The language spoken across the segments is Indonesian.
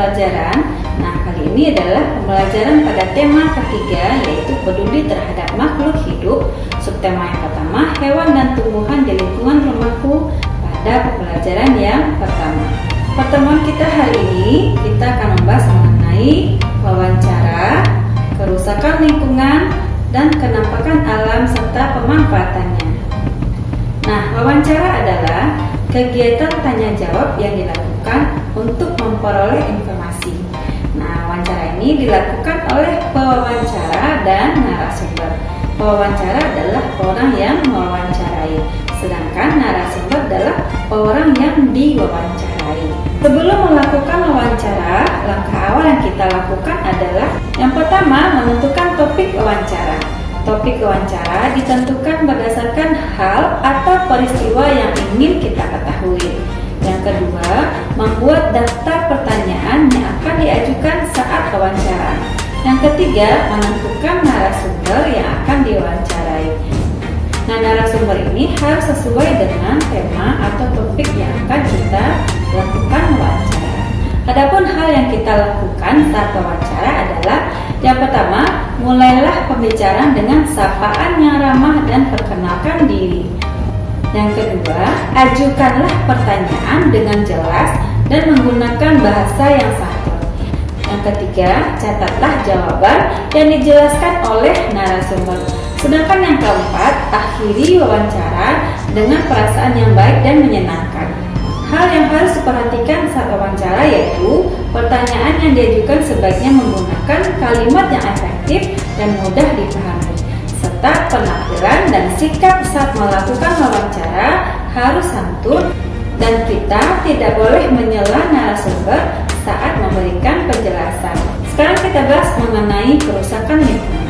pembelajaran. Nah, kali ini adalah pembelajaran pada tema ketiga, yaitu peduli terhadap makhluk hidup. Subtema yang pertama, hewan dan tumbuhan di lingkungan rumahku, pada pembelajaran yang pertama. Pertemuan kita hari ini, kita akan membahas mengenai wawancara, kerusakan lingkungan, dan kenampakan alam serta pemanfaatannya. Nah, wawancara adalah kegiatan tanya jawab yang dilakukan untuk memperoleh informasi. Nah, wawancara ini dilakukan oleh pewawancara dan narasumber. Pewawancara adalah orang yang mewawancarai, sedangkan narasumber adalah orang yang diwawancarai. Sebelum melakukan wawancara, langkah awal yang kita lakukan adalah yang pertama, menentukan topik wawancara. Topik wawancara ditentukan berdasarkan hal atau peristiwa yang ingin kita ketahui. Yang kedua, membuat daftar pertanyaan yang akan diajukan saat wawancara. Yang ketiga, menentukan narasumber yang akan diwawancarai. Nah, narasumber ini harus sesuai dengan tema atau topik yang akan kita lakukan wawancara. Adapun hal yang kita lakukan saat wawancara adalah yang pertama, mulailah pembicaraan dengan sapaan yang ramah dan perkenalkan diri. Yang kedua, ajukanlah pertanyaan dengan jelas dan menggunakan bahasa yang santun. Yang ketiga, catatlah jawaban yang dijelaskan oleh narasumber. Sedangkan yang keempat, akhiri wawancara dengan perasaan yang baik dan menyenangkan. Hal yang harus diperhatikan saat wawancara yaitu pertanyaan yang diajukan sebaiknya menggunakan kalimat yang efektif dan mudah dipahami, serta penampilan dan sikap saat melakukan wawancara harus santun dan kita tidak boleh menyela narasumber saat memberikan penjelasan. Sekarang kita bahas mengenai kerusakan lingkungan.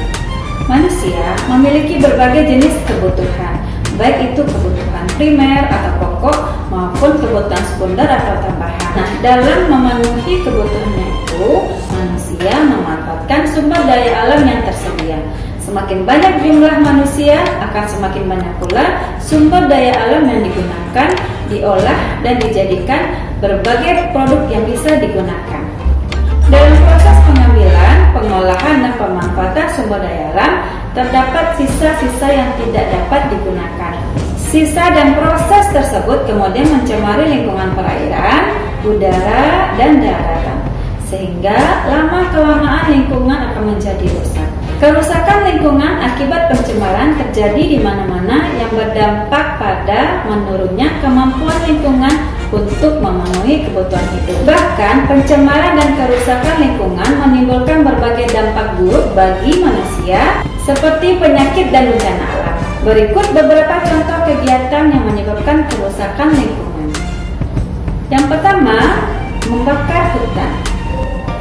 Manusia memiliki berbagai jenis kebutuhan, baik itu kebutuhan primer atau pokok maupun kebutuhan sekunder atau tambahan. Nah, dalam memenuhi kebutuhannya itu, manusia memanfaatkan sumber daya alam yang tersedia. Semakin banyak jumlah manusia, akan semakin banyak pula sumber daya alam yang digunakan, diolah, dan dijadikan berbagai produk yang bisa digunakan. Dalam proses pengambilan, pengolahan, dan pemanfaatan sumber daya alam, terdapat sisa-sisa yang tidak dapat digunakan. Sisa dan proses tersebut kemudian mencemari lingkungan perairan, udara, dan daratan, sehingga lama-kelamaan lingkungan akan menjadi rusak. Kerusakan lingkungan akibat pencemaran terjadi di mana-mana yang berdampak pada menurunnya kemampuan lingkungan untuk memenuhi kebutuhan hidup. Bahkan pencemaran dan kerusakan lingkungan menimbulkan berbagai dampak buruk bagi manusia seperti penyakit dan bencana alam. Berikut beberapa contoh kegiatan yang menyebabkan kerusakan lingkungan. Yang pertama, membakar hutan.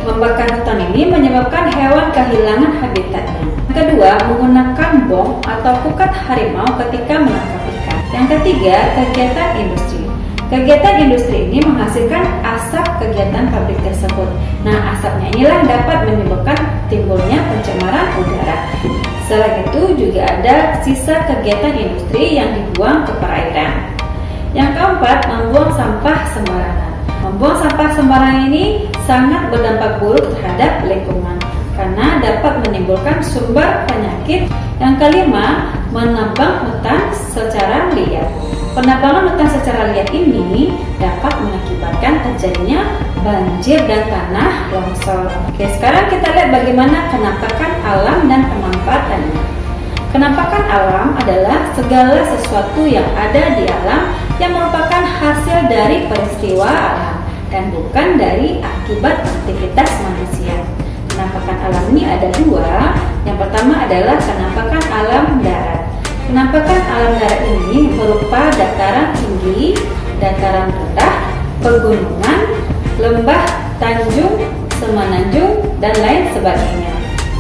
Membakar hutan ini menyebabkan hewan kehilangan habitatnya. Yang kedua, menggunakan bom atau pukat harimau ketika menangkap ikan. Yang ketiga, kegiatan industri. Kegiatan industri ini menghasilkan asap kegiatan pabrik tersebut. Nah, asapnya inilah dapat menyebabkan timbulnya pencemaran udara. Selain itu juga ada sisa kegiatan industri yang dibuang ke perairan. Yang keempat, membuang sampah sembarangan. Membuang sampah sembarangan ini sangat berdampak buruk terhadap lingkungan karena dapat menimbulkan sumber penyakit. Yang kelima, menebang hutan secara liar. Penebangan hutan secara liar ini dapat mengakibatkan terjadinya banjir dan tanah longsor. Oke, sekarang kita lihat bagaimana kenampakan alam dan pemanfaatannya. Kenampakan alam adalah segala sesuatu yang ada di alam yang merupakan hasil dari peristiwa alam dan bukan dari akibat aktivitas manusia. Kenampakan alam ini ada dua. Yang pertama adalah kenampakan alam darat. Kenampakan alam darat ini berupa dataran tinggi, dataran rendah, pegunungan, lembah, tanjung, semenanjung, dan lain sebagainya.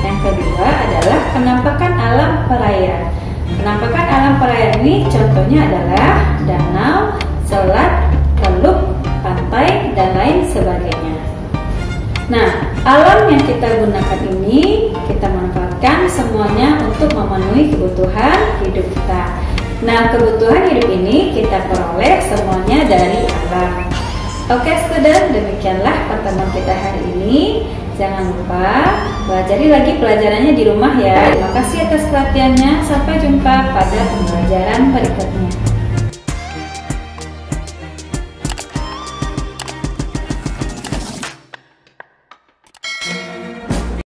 Yang kedua adalah penampakan alam perairan. Penampakan alam perairan ini contohnya adalah danau, selat, teluk, pantai, dan lain sebagainya. Nah, alam yang kita gunakan ini kita manfaatkan semuanya untuk memenuhi kebutuhan hidup kita. Nah, kebutuhan hidup ini kita peroleh semuanya dari alam. Oke student, demikianlah pertemuan kita hari ini. Jangan lupa pelajari lagi pelajarannya di rumah ya. Terima kasih atas perhatiannya. Sampai jumpa pada pembelajaran berikutnya.